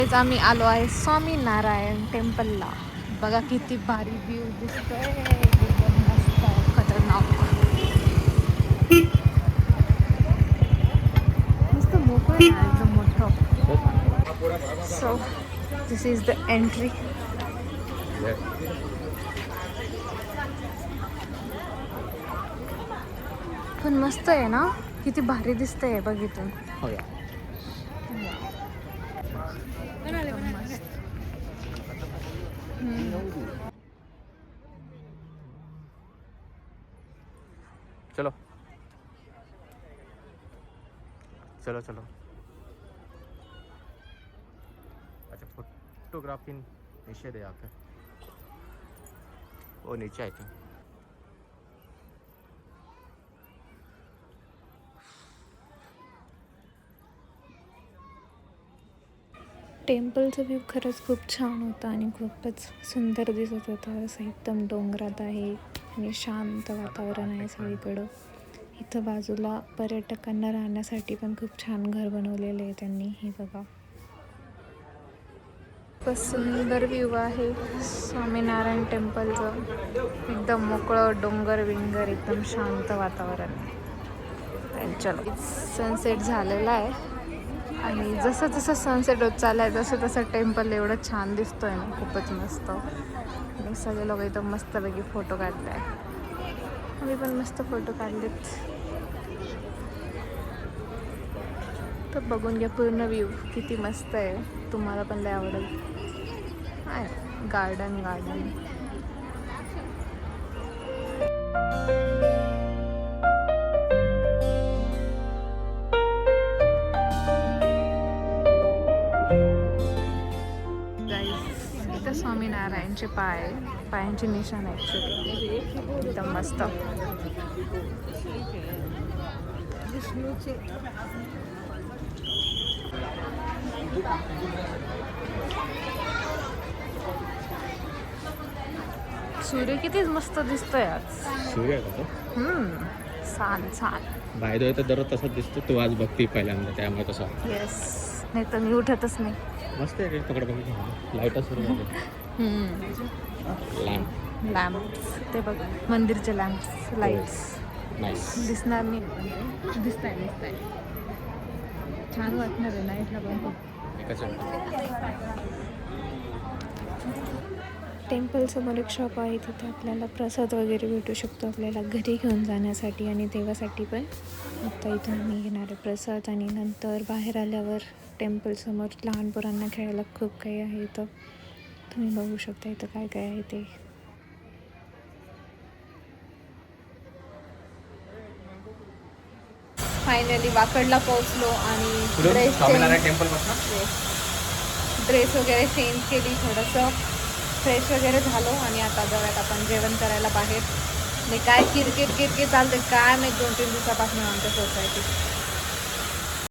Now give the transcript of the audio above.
तेच आम्ही आलो आहे स्वामीनारायण टेम्पलला. बघा किती भारी व्ह्यू दिसतोय, एकदम मस्त खतरनाक. मस्त मोकळं आहे ना, एकदम मोठं. So this is the entry. पण मस्त आहे ना, किती भारी दिसतंय बघितून. चलो चलो चलो. अच्छा, फोटोग्राफी निषेध है यहाँ पे. वो नीचे आई थी. टेम्पलचा व्ह्यू खरंच खूप छान होता आणि खूपच सुंदर दिसत होतं. असं एकदम डोंगरात आहे आणि शांत वातावरण आहे सगळीकडं. इथं बाजूला पर्यटकांना राहण्यासाठी पण खूप छान घर बनवलेलं आहे त्यांनी. हे बघा, खूप सुंदर व्ह्यू आहे स्वामीनारायण टेम्पलचं. एकदम मोकळं डोंगर विंगर, एकदम शांत वातावरण आहे. चलो, सनसेट झालेला आहे आणि जसं जसं सनसेट होत चाललं आहे तसं तसं टेम्पल एवढं छान दिसतोय ना, खूपच मस्त. आणि सगळे लोक एकदम मस्तपैकी फोटो काढले आहे. आम्ही पण मस्त फोटो काढलेत. तर बघून घ्या पूर्ण व्ह्यू, किती मस्त आहे. तुम्हाला पण लय आवडेल. आहे गार्डन गार्डन. इथं स्वामीनारायणचे पायांचे निशाण ॲक्च्युली एकदम मस्त. विष्णूचे सूर्य किती मस्त दिसतोय आज. सूर्य आहे का तो? छान छान. बाय द वे तर दररोज तसाच दिसतो. तू आज बघते पहिल्यांदा, त्यामुळे तसा. येस, नाही तर मी उठतच नाही. मस्त आहे रे. पकड बघ, लाईट सुरू झाली. लॅम्प लॅम्प्स ते बघ, मंदिरचे लॅम्प्स, लाईट्स. नाईस. दिसणार नाही, दिसताय. छान वाटणार आहे नाईटला पण. टेम्पलसमोर एक शॉप आहे, तिथे आपल्याला प्रसाद वगैरे भेटू शकतो आपल्याला घरी घेऊन जाण्यासाठी आणि देवासाठी पण. आता इथून आम्ही घेणार आहे प्रसाद आणि नंतर बाहेर आल्यावर टेम्पलसमोर लहान पोरांना खेळायला खूप काही आहे. इथं तुम्ही बघू शकता इथं काय काय आहे ते. फायनली वाकडला पोहोचलो आणि ड्रेस वगैरे चेंज केली, थोडंसं फ्रेश वगैरे झालो आणि आता जाऊयात आपण जेवण करायला बाहेर. नाही काय किरकिट चालते काय, मी 2-3 दिवसापासून आमच्या सोसायटीत.